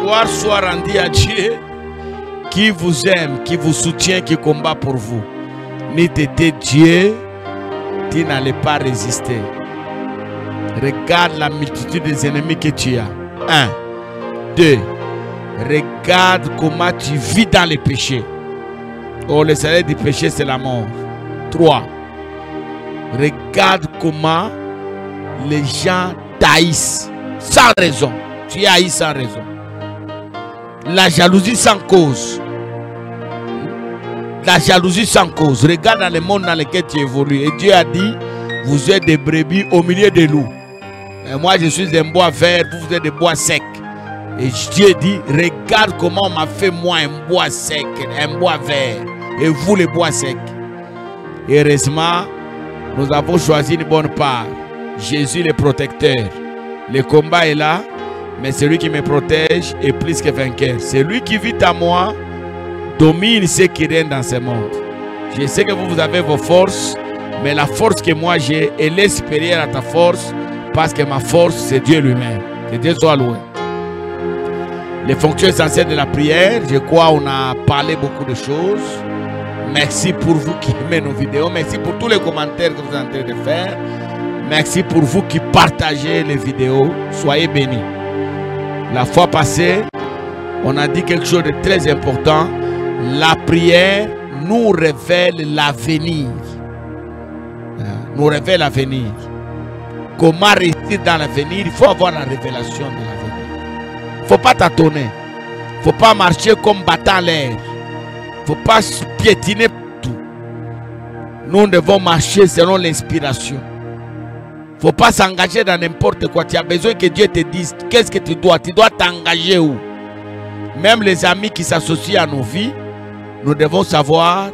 Gloire soit rendue à Dieu qui vous aime, qui vous soutient, qui combat pour vous. N'eût été Dieu, tu n'allais pas résister. Regarde la multitude des ennemis que tu as. 1. 2. Regarde comment tu vis dans les péchés. Oh, le salaire du péché, c'est la mort. 3. Regarde comment les gens t'haïssent sans raison. Tu es haï sans raison. La jalousie sans cause. La jalousie sans cause. Regarde dans le monde dans lequel tu évolues. Et Dieu a dit, vous êtes des brebis au milieu des loups. Et moi, je suis un bois vert, vous êtes des bois secs. Et Dieu dit, regarde comment on m'a fait moi un bois sec, un bois vert. Et vous les bois secs. Heureusement, nous avons choisi une bonne part. Jésus le protecteur. Le combat est là, mais celui qui me protège est plus que vainqueur. Celui qui vit à moi domine ceux qui règnent dans ce monde. Je sais que vous avez vos forces, mais la force que moi j'ai, elle est supérieure à ta force, parce que ma force, c'est Dieu lui-même. Que Dieu soit loué. Les fonctions essentielles de la prière, je crois on a parlé beaucoup de choses. Merci pour vous qui aimez nos vidéos. Merci pour tous les commentaires que vous êtes en train de faire. Merci pour vous qui partagez les vidéos. Soyez bénis. La fois passée, on a dit quelque chose de très important. La prière nous révèle l'avenir. Nous révèle l'avenir. Comment réussir dans l'avenir? Il faut avoir la révélation de l'avenir. Il ne faut pas tâtonner. Il ne faut pas marcher comme battant l'air. Il ne faut pas piétiner tout. Nous devons marcher selon l'inspiration. Il ne faut pas s'engager dans n'importe quoi. Tu as besoin que Dieu te dise qu'est-ce que tu dois. Tu dois t'engager où? Même les amis qui s'associent à nos vies, nous devons savoir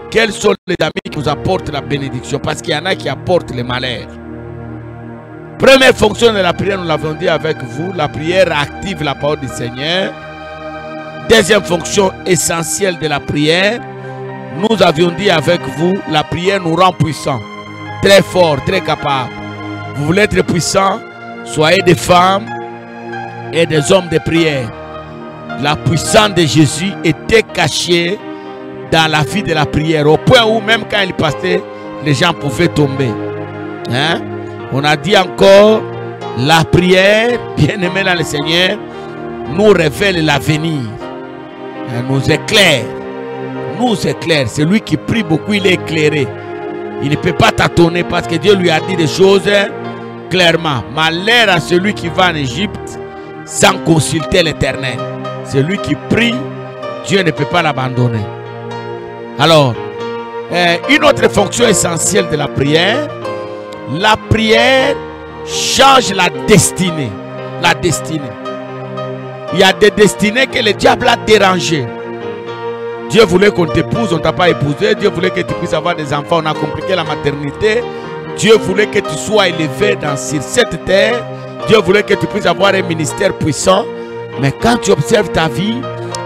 quels sont les amis qui nous apportent la bénédiction. Parce qu'il y en a qui apportent le malheur. Première fonction de la prière, nous l'avons dit avec vous. La prière active la parole du Seigneur. Deuxième fonction essentielle de la prière, nous avions dit avec vous, la prière nous rend puissants, très forts, très capables. Vous voulez être puissants, soyez des femmes et des hommes de prière. La puissance de Jésus était cachée dans la vie de la prière, au point où même quand il passait, les gens pouvaient tomber. Hein? On a dit encore, la prière, bien aimée dans le Seigneur, nous révèle l'avenir. Nous éclaire. Nous éclaire. Celui qui prie beaucoup, il est éclairé. Il ne peut pas tâtonner parce que Dieu lui a dit des choses clairement. Malheur à celui qui va en Égypte sans consulter l'Éternel. Celui qui prie, Dieu ne peut pas l'abandonner. Alors, une autre fonction essentielle de la prière change la destinée. La destinée. Il y a des destinées que le diable a dérangées. Dieu voulait qu'on t'épouse, on ne t'a pas épousé. Dieu voulait que tu puisses avoir des enfants, on a compliqué la maternité. Dieu voulait que tu sois élevé sur cette terre. Dieu voulait que tu puisses avoir un ministère puissant. Mais quand tu observes ta vie,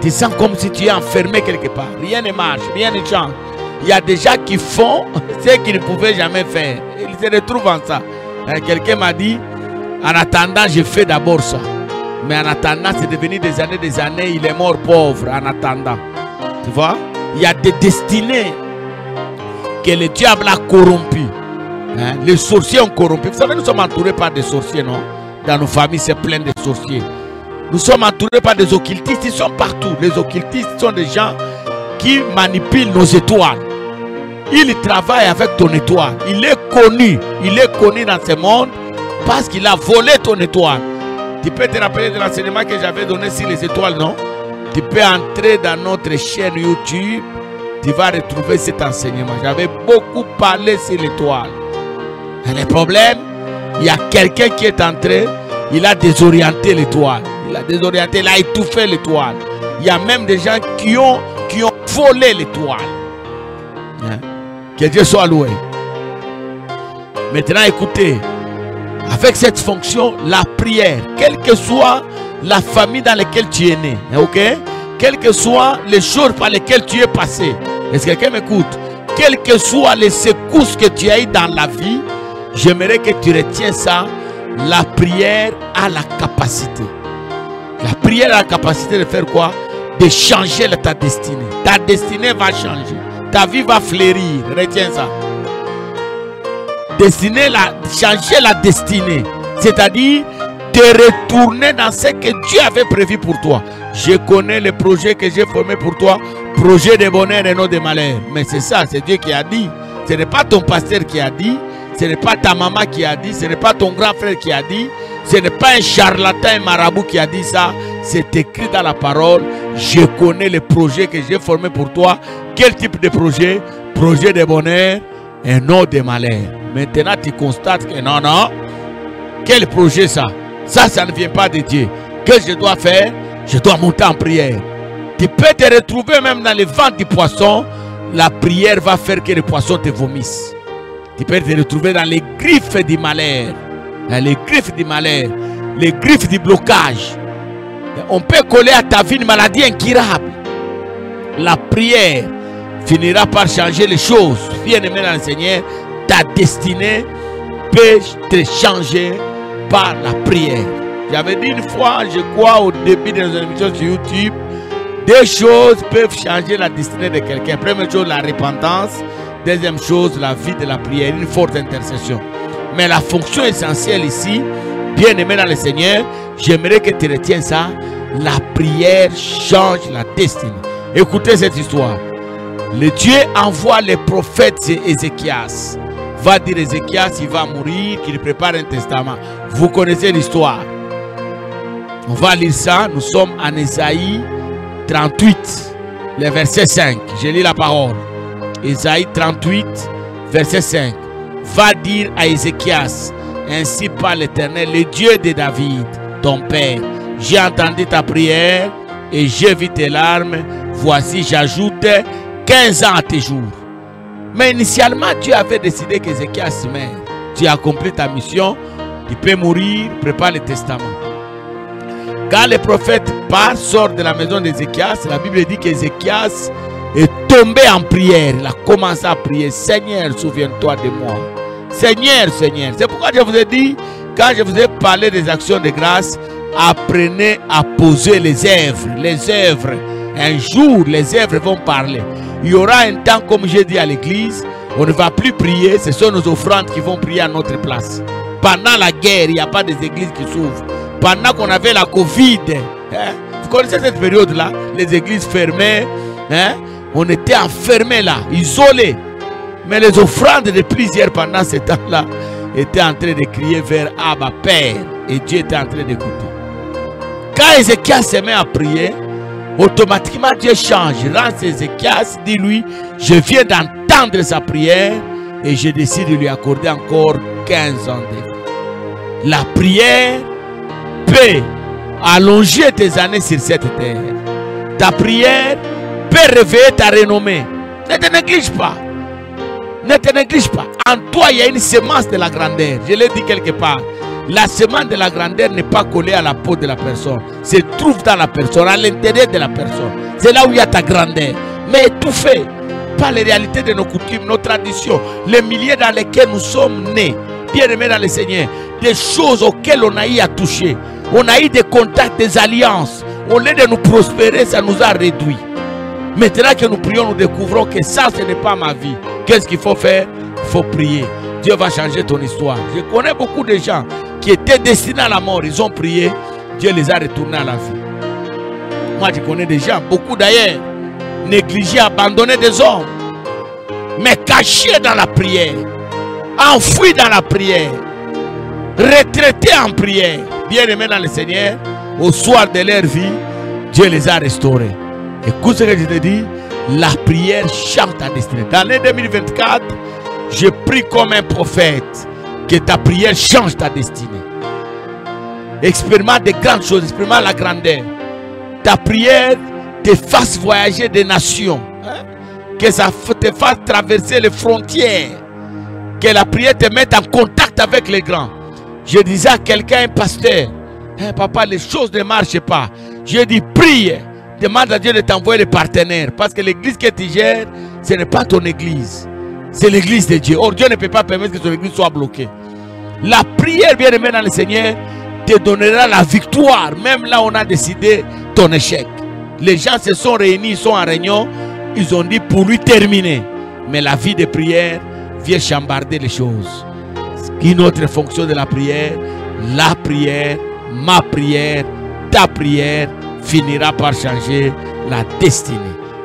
tu sens comme si tu es enfermé quelque part. Rien ne marche, rien ne change. Il y a des gens qui font ce qu'ils ne pouvaient jamais faire. Ils se retrouvent en ça. Quelqu'un m'a dit, en attendant, j'ai fait d'abord ça. Mais en attendant, c'est devenu des années, il est mort pauvre en attendant. Tu vois? Il y a des destinées que le diable a corrompues. Hein? Les sorciers ont corrompu. Vous savez, nous sommes entourés par des sorciers, non? Dans nos familles, c'est plein de sorciers. Nous sommes entourés par des occultistes, ils sont partout. Les occultistes sont des gens qui manipulent nos étoiles. Ils travaillent avec ton étoile. Il est connu dans ce monde parce qu'il a volé ton étoile. Tu peux te rappeler de l'enseignement que j'avais donné sur les étoiles, non? Tu peux entrer dans notre chaîne YouTube, tu vas retrouver cet enseignement. J'avais beaucoup parlé sur l'étoile. Le problème, il y a quelqu'un qui est entré, il a désorienté l'étoile. Il a désorienté, il a étouffé l'étoile. Il y a même des gens qui ont volé l'étoile. Hein? Que Dieu soit loué. Maintenant, écoutez. Avec cette fonction, la prière, quelle que soit la famille dans laquelle tu es né, ok? Quelles que soient les choses par lesquelles tu es passé, est-ce que quelqu'un m'écoute? Quelles que soient les secousses que tu as eues dans la vie, j'aimerais que tu retiens ça. La prière a la capacité La prière a la capacité de faire quoi? De changer ta destinée. Ta destinée va changer. Ta vie va fleurir. Retiens ça. Changer la destinée. C'est-à-dire de retourner dans ce que Dieu avait prévu pour toi. Je connais les projets que j'ai formés pour toi. Projet de bonheur et non de malheur. Mais c'est ça, c'est Dieu qui a dit. Ce n'est pas ton pasteur qui a dit. Ce n'est pas ta maman qui a dit. Ce n'est pas ton grand frère qui a dit. Ce n'est pas un charlatan, un marabout qui a dit ça. C'est écrit dans la parole. Je connais les projets que j'ai formés pour toi. Quel type de projet? Projet de bonheur et non de malheur. Maintenant, tu constates que non, non. Quel projet ça? Ça ne vient pas de Dieu. Qu'est-ce que je dois faire? Je dois monter en prière. Tu peux te retrouver même dans le ventre du poisson. La prière va faire que le poisson te vomisse. Tu peux te retrouver dans les griffes du malheur. Les griffes du malheur. Les griffes du blocage. On peut coller à ta vie une maladie incurable. La prière finira par changer les choses. Bien-aimé dans le Seigneur, ta destinée peut te changer par la prière. J'avais dit une fois, je crois, au début de nos émissions sur YouTube, deux choses peuvent changer la destinée de quelqu'un. Première chose, la repentance. Deuxième chose, la vie de la prière, une forte intercession. Mais la fonction essentielle ici, bien aimé dans le Seigneur, j'aimerais que tu retiennes ça. La prière change la destinée. Écoutez cette histoire. Le Dieu envoie les prophètes Ézéchias. Va dire Ézéchias, il va mourir, qu'il prépare un testament. Vous connaissez l'histoire. On va lire ça. Nous sommes en Ésaïe 38, le verset 5. Je lis la parole. Ésaïe 38, verset 5. Va dire à Ézéchias, ainsi parle l'Éternel, le Dieu de David, ton père. J'ai entendu ta prière et j'ai vu tes larmes. Voici, j'ajoute 15 ans à tes jours. Mais initialement, Dieu avait décidé qu'Ézéchias meure. Tu as accompli ta mission, tu peux mourir, prépare le testament. Quand le prophète sort de la maison d'Ézéchias, la Bible dit qu'Ézéchias est tombé en prière. Il a commencé à prier. Seigneur, souviens-toi de moi. Seigneur, Seigneur. C'est pourquoi je vous ai dit, quand je vous ai parlé des actions de grâce, apprenez à poser les œuvres. Les œuvres. Un jour, les œuvres vont parler. Il y aura un temps, comme j'ai dit à l'église, on ne va plus prier. Ce sont nos offrandes qui vont prier à notre place. Pendant la guerre, il n'y a pas des églises qui s'ouvrent. Pendant qu'on avait la Covid, vous connaissez cette période-là, les églises fermées, on était enfermés là, isolés. Mais les offrandes de plusieurs pendant ce temps-là étaient en train de crier vers Abba Père. Et Dieu était en train d'écouter. Quand Ézéchias se met à prier, automatiquement Dieu change. Lance Ézéchias, dis-lui, je viens d'entendre sa prière et je décide de lui accorder encore 15 ans de vie. La prière peut allonger tes années sur cette terre. Ta prière peut réveiller ta renommée. Ne te néglige pas. Ne te néglige pas. En toi, il y a une semence de la grandeur. Je l'ai dit quelque part. La semence de la grandeur n'est pas collée à la peau de la personne. Se trouve dans la personne, à l'intérieur de la personne. C'est là où il y a ta grandeur. Mais étouffée par les réalités de nos coutumes, nos traditions, les milieux dans lesquels nous sommes nés. Bien aimés dans le Seigneur. Des choses auxquelles on a eu à toucher. On a eu des contacts, des alliances. Au lieu de nous prospérer, ça nous a réduits. Maintenant que nous prions, nous découvrons que ça, ce n'est pas ma vie. Qu'est-ce qu'il faut faire? Il faut prier. Dieu va changer ton histoire. Je connais beaucoup de gens qui étaient destinés à la mort. Ils ont prié. Dieu les a retournés à la vie. Moi, je connais des gens, beaucoup d'ailleurs, négligés, abandonnés des hommes. Mais cachés dans la prière. Enfouis dans la prière. Retraités en prière. Bien-aimés dans le Seigneur, au soir de leur vie, Dieu les a restaurés. Écoute ce que je te dis, la prière change ta destinée. Dans l'année 2024, je prie comme un prophète que ta prière change ta destinée. Expérimente de grandes choses, expérimente la grandeur. Ta prière te fasse voyager des nations. Que ça te fasse traverser les frontières. Que la prière te mette en contact avec les grands. Je disais à quelqu'un, un pasteur, papa, les choses ne marchent pas. Je dis, prie. Demande à Dieu de t'envoyer des partenaires. Parce que l'église que tu gères, ce n'est pas ton église. C'est l'église de Dieu. Or, Dieu ne peut pas permettre que ton église soit bloquée. La prière, bien aimée dans le Seigneur, te donnera la victoire, même là où on a décidé ton échec. Les gens se sont réunis, ils sont en réunion, ils ont dit pour lui terminer. Mais la vie de prière vient chambarder les choses. Une autre fonction de la prière, ma prière, ta prière finira par changer la destinée.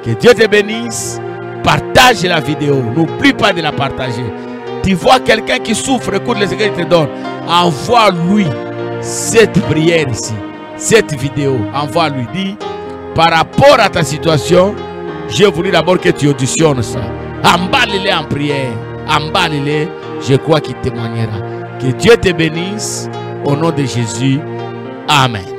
Que Dieu te bénisse. Partage la vidéo. N'oublie pas de la partager. Tu vois quelqu'un qui souffre, écoute les secrets que je te donne. Envoie-lui cette prière ici, cette vidéo. Envoie-lui. Dis, par rapport à ta situation, j'ai voulu d'abord que tu auditionnes ça. Emballe-les en prière. Emballe-les. Je crois qu'il témoignera. Que Dieu te bénisse. Au nom de Jésus. Amen.